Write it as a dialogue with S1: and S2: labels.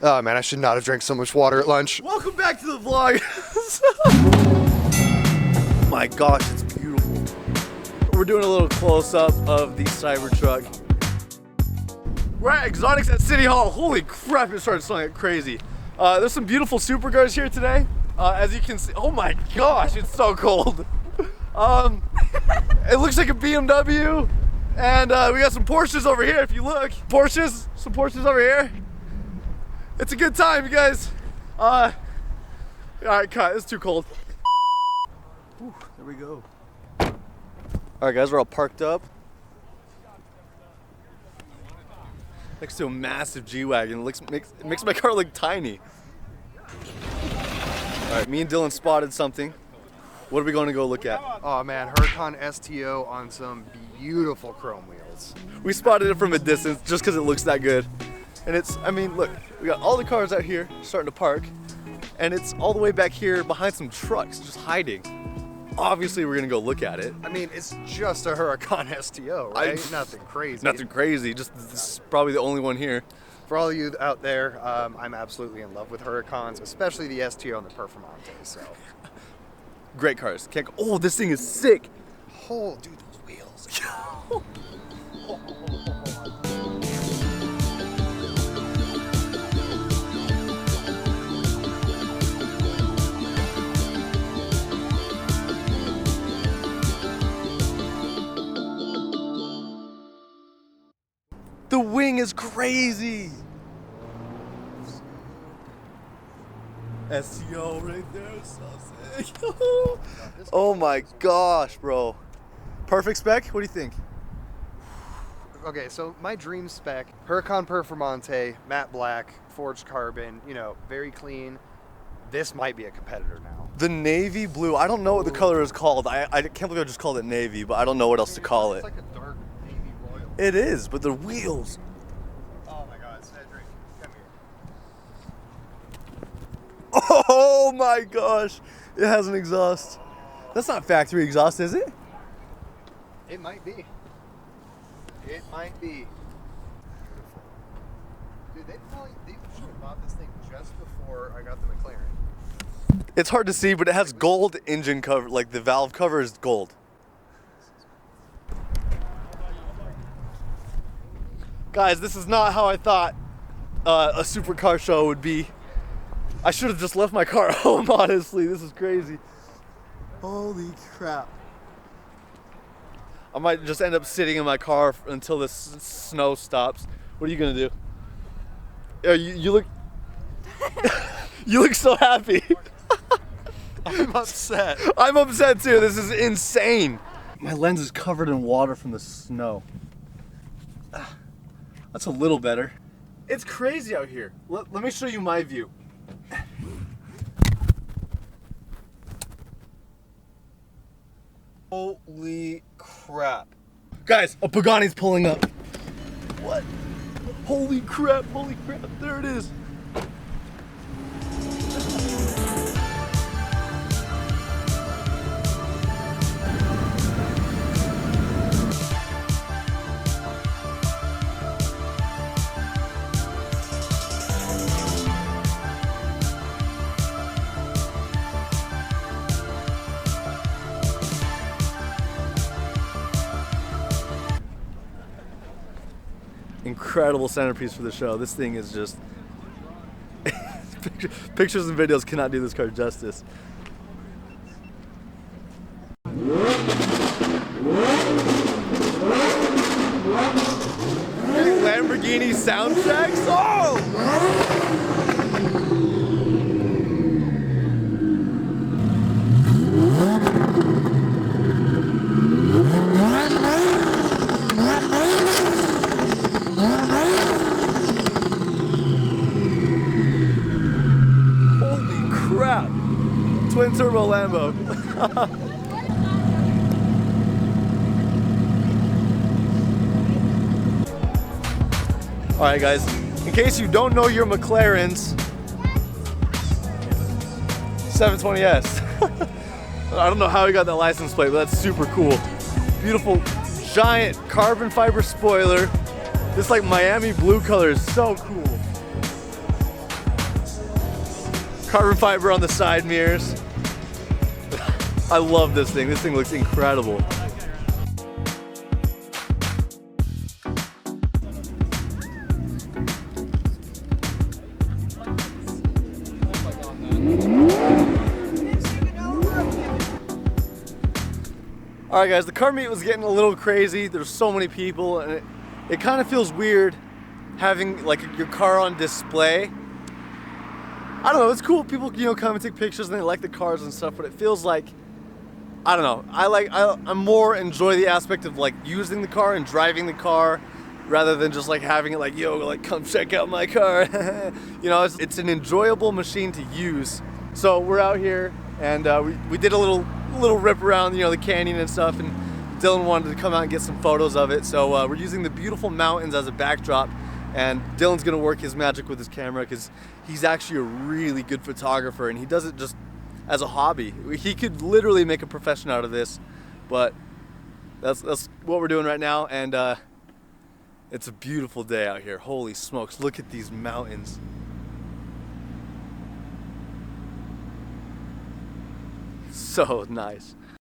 S1: Oh man, I should not have drank so much water at lunch.
S2: Welcome back to the vlog. Oh my gosh, it's beautiful. We're doing a little close-up of the Cybertruck. We're at Exotics at City Hall. Holy crap, it started snowing like crazy. There's some beautiful supercars here today. As you can see, oh my gosh, it's so cold. It looks like a BMW. And we got some Porsches over here if you look. Some Porsches over here. It's a good time, you guys. All right, cut, it's too cold. Whew, there we go. All right, guys, we're all parked up next to a massive G-Wagon. It makes my car look tiny. All right, me and Dylan spotted something. What are we going to go look at?
S1: Oh man, Huracan STO on some beautiful chrome wheels.
S2: We spotted it from a distance just because it looks that good. And it's, I mean, look, we got all the cars out here starting to park, and it's all the way back here behind some trucks just hiding. Obviously, we're gonna go look at it.
S1: I mean, it's just a Huracan STO, right? Nothing crazy.
S2: Nothing crazy, just this is probably the only one here.
S1: For all of you out there, I'm absolutely in love with Huracans, especially the STO and the Performante, so.
S2: Great cars. Can't go, oh, this thing is sick.
S1: Oh, dude, those wheels.
S2: The wing is crazy. STO right there, so sick. Oh my gosh, bro. Perfect spec, what do you think?
S1: Okay, so my dream spec, Huracan Performante, matte black, forged carbon, you know, very clean. This might be a competitor now.
S2: The navy blue, I don't know what the color is called. I can't believe I just called it navy, but I don't know what else to call it.
S1: It's like a dark navy royal.
S2: It is, but the wheels.
S1: Oh my God, Cedric, come here.
S2: Oh my gosh, it has an exhaust. That's not factory exhaust, is it?
S1: It might be. It might be. Beautiful. Dude, they should have bought this thing just before I got the McLaren.
S2: It's hard to see, but it has gold engine cover, like the valve cover is gold. Guys, this is not how I thought a supercar show would be. I should have just left my car at home, honestly. This is crazy. Holy crap. I might just end up sitting in my car until this snow stops. What are you gonna do? You look, you look so happy.
S1: I'm upset.
S2: I'm upset too. This is insane. My lens is covered in water from the snow. That's a little better. It's crazy out here. Let me show you my view. Holy crap. Guys, a Pagani's pulling up. What? Holy crap, there it is. Incredible centerpiece for the show. This thing is just pictures and videos cannot do this car justice. Lamborghini soundtracks. Oh! Holy crap! Twin turbo Lambo. All right, guys. In case you don't know your McLarens, 720S. I don't know how he got that license plate, but that's super cool. Beautiful, giant carbon fiber spoiler. This like Miami blue color is so cool. Carbon fiber on the side mirrors. I love this thing. This thing looks incredible. Alright guys, the car meet was getting a little crazy. There's so many people and it kind of feels weird having like your car on display. I don't know, it's cool. People, you know, come and take pictures and they like the cars and stuff, but it feels like, I don't know, I more enjoy the aspect of like using the car and driving the car rather than just like having it like, yo, like come check out my car. You know, it's an enjoyable machine to use. So we're out here and we did a little rip around, you know, the canyon and stuff, and Dylan wanted to come out and get some photos of it. So we're using the beautiful mountains as a backdrop, and Dylan's gonna work his magic with his camera because he's actually a really good photographer and he does it just as a hobby. He could literally make a profession out of this, but that's what we're doing right now. And it's a beautiful day out here. Holy smokes, look at these mountains. So nice.